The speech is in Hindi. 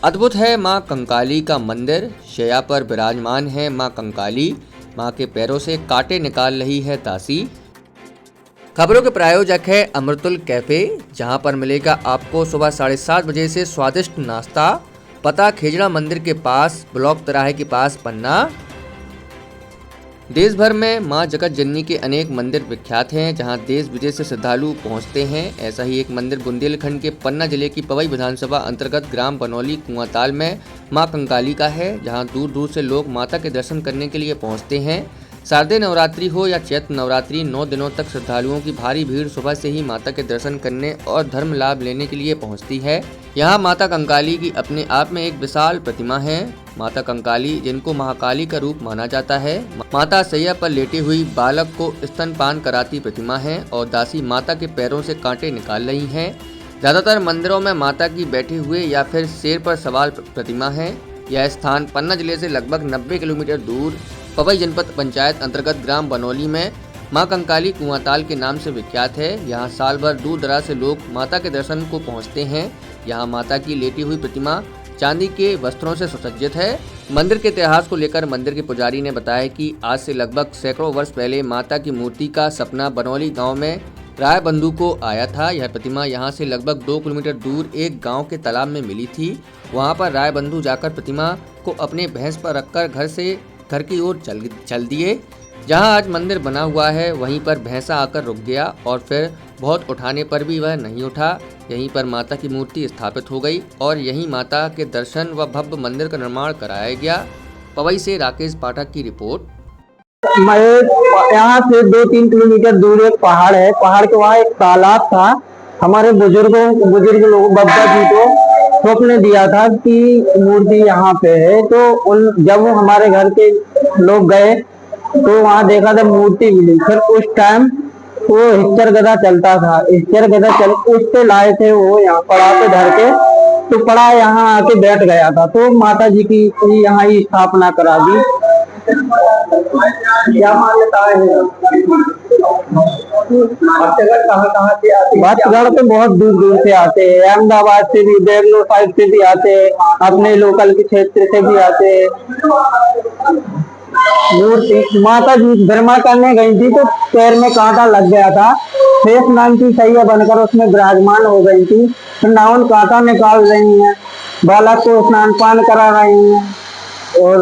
अद्भुत है मां कंकाली का मंदिर। शैया पर विराजमान है मां कंकाली। मां के पैरों से कांटे निकाल रही है दासी। खबरों के प्रायोजक है अमृतुल कैफे, जहां पर मिलेगा आपको सुबह 7:30 बजे से स्वादिष्ट नाश्ता। पता खेजड़ा मंदिर के पास, ब्लॉक तिराहे के पास, पन्ना। देश भर में मां जगत जननी के अनेक मंदिर विख्यात हैं, जहां देश विदेश से श्रद्धालु पहुंचते हैं। ऐसा ही एक मंदिर बुंदेलखंड के पन्ना जिले की पवई विधानसभा अंतर्गत ग्राम बनौली कुआंताल में मां कंकाली का है, जहां दूर दूर से लोग माता के दर्शन करने के लिए पहुंचते हैं। शारदीय नवरात्रि हो या चैत्र नवरात्रि, 9 दिनों तक श्रद्धालुओं की भारी भीड़ सुबह से ही माता के दर्शन करने और धर्म लाभ लेने के लिए पहुंचती है। यहाँ माता कंकाली की अपने आप में एक विशाल प्रतिमा है। माता कंकाली, जिनको महाकाली का रूप माना जाता है, माता सैया पर लेटी हुई बालक को स्तनपान कराती प्रतिमा है और दासी माता के पैरों से कांटे निकाल रही हैं। ज्यादातर मंदिरों में माता की बैठे हुए या फिर शेर पर सवार प्रतिमा है। यह स्थान पन्ना जिले से लगभग 90 किलोमीटर दूर पवई जनपद पंचायत अंतर्गत ग्राम बनौली में मां कंकाली कुआंताल के नाम से विख्यात है। यहाँ साल भर दूर दराज से लोग माता के दर्शन को पहुँचते हैं। यहाँ माता की लेटी हुई प्रतिमा चांदी के वस्त्रों से सुसज्जित है। मंदिर के इतिहास को लेकर मंदिर के पुजारी ने बताया कि आज से लगभग सैकड़ों वर्ष पहले माता की मूर्ति का सपना बनौली गांव में राय बंधु को आया था। यह प्रतिमा यहां से लगभग 2 किलोमीटर दूर एक गांव के तालाब में मिली थी। वहां पर राय बंधु जाकर प्रतिमा को अपने भैंस पर रखकर घर की ओर चल दिए। जहां आज मंदिर बना हुआ है, वहीं पर भैंसा आकर रुक गया और फिर बहुत उठाने पर भी वह नहीं उठा। यहीं पर माता की मूर्ति स्थापित हो गई और यहीं माता के दर्शन व भव्य मंदिर का निर्माण कराया गया। पवई से राकेश पाठक की रिपोर्ट। यहाँ से 2-3 किलोमीटर दूर एक पहाड़ है। पहाड़ के वहाँ एक तालाब था। हमारे बुजुर्ग लोग बाबा जी को स्वप्न दिया था कि मूर्ति यहाँ पे है। तो जब वो हमारे घर के लोग गए तो वहाँ देखा था मूर्ति मिली। फिर उस टाइम वो हिच्चर गदा चलता था, उससे लाए थे वो यहाँ पड़ा पे धर के, तो पड़ा यहाँ आके बैठ गया था। तो माता जी की यहाँ ही स्थापना करा दी। क्या मान्यता है? भक्तगण तो बहुत दूर दूर से आते हैं, अहमदाबाद से भी, बेंगलोर साइड से भी आते हैं, अपने लोकल के क्षेत्र से भी आते हैं। मूर्ति माता जी भ्रमा करने गई थी तो पैर में कांटा लग गया था। शेष नाम की सैया बनकर उसमें विराजमान हो गई थी। नाउन कांटा निकाल रही हैं, बालक को स्नान पान करा रही हैं और